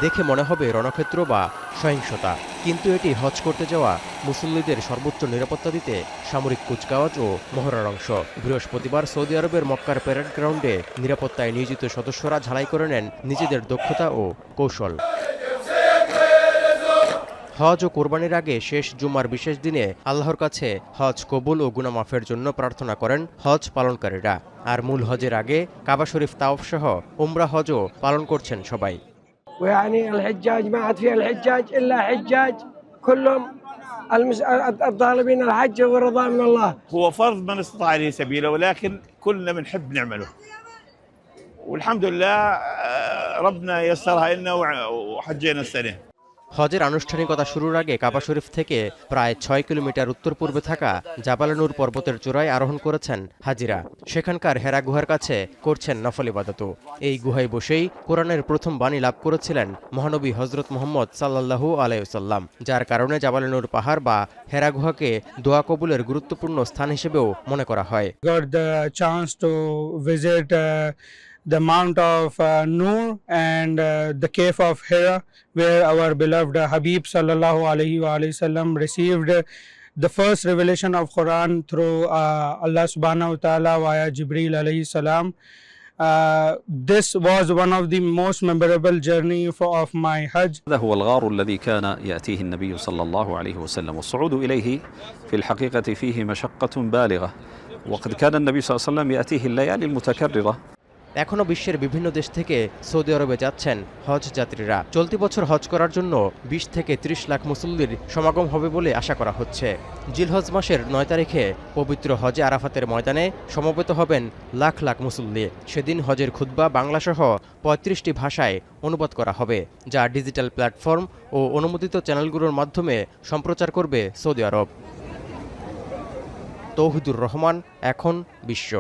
দেখে মনে হবে রণক্ষেত্র বা সহিংসতা, কিন্তু এটি হজ করতে যাওয়া মুসল্লিদের সর্বোচ্চ নিরাপত্তা দিতে সামরিক কুচকাওয়াজ ও মহড়ার অংশ। বৃহস্পতিবার সৌদি আরবের মক্কার প্যারেড গ্রাউন্ডে নিরাপত্তায় নিয়োজিত সদস্যরা ঝালাই করে নেন নিজেদের দক্ষতা ও কৌশল। হজ ও কোরবানির আগে শেষ জুমার বিশেষ দিনে আল্লাহর কাছে হজ কবুল ও গুনাহ মাফের জন্য প্রার্থনা করেন হজ পালনকারীরা। আর মূল হজের আগে কাবা শরীফ তাওয়াফ সহ উমরা হজও পালন করছেন সবাই। ويعني الحجاج ما عاد فيها الحجاج الا حجاج كلهم الطالبين الحج والرضا من الله. هو فرض من استطاع اليه سبيله، ولكن كلنا بنحب نعمله، والحمد لله ربنا يسرها لنا وحجينا السنه। হজের আনুষ্ঠানিকতা শুরুর আগে কাবা শরীফ থেকে প্রায় ৬ কিলোমিটার উত্তর পূর্বে থাকা জাবাল নূর পর্বতের চূড়ায় আরোহণ করেছেন হাজিরা। সেখানকার হেরা গুহার কাছে করছেন নফল ইবাদত। এই গুহায় বসেই কোরআনের প্রথম বাণী লাভ করেছিলেন মহানবী হযরত মুহাম্মদ সাল্লাল্লাহু আলাইহি ওয়াসাল্লাম, যার কারণে জাবাল নূর পাহাড় বা হেরা গুহাকে দোয়া কবুলের গুরুত্বপূর্ণ স্থান হিসেবেও মনে করা হয়। Got the chance to visit the Mount of Noor and the cave of Hira, where our beloved Habib sallallahu alaihi wasallam received the first revelation of Quran through Allah subhanahu wa ta'ala via Jibreel alayhi salam. This was one of the most memorable journey of my Hajj. هذا هو الغار الذي كان يأتيه النبي صلى الله عليه وسلم، والصعود إليه في الحقيقة فيه مشقة بالغة، وقد كان النبي صلى الله عليه وسلم يأتيه الليالي المتكررة। এখনও বিশ্বের বিভিন্ন দেশ থেকে Saudi আরবে যাচ্ছেন হজ যাত্রীরা। চলতি বছর হজ করার জন্য ২০ থেকে ৩০ লাখ মুসল্লির সমাগম হবে বলে আশা করা হচ্ছে। জিলহজ মাসের ৯ তারিখে পবিত্র হজে আরাফাতের ময়দানে সমবেত হবেন লাখ লাখ মুসল্লি। সেদিন হজের খুতবা বাংলাসহ ৩৫টি ভাষায় অনুবাদ করা হবে, যা ডিজিটাল প্ল্যাটফর্ম ও অনুমোদিত চ্যানেলগুলোর মাধ্যমে সম্প্রচার করবে সৌদি আরব। তৌহিদুর রহমান, এখন বিশ্ব।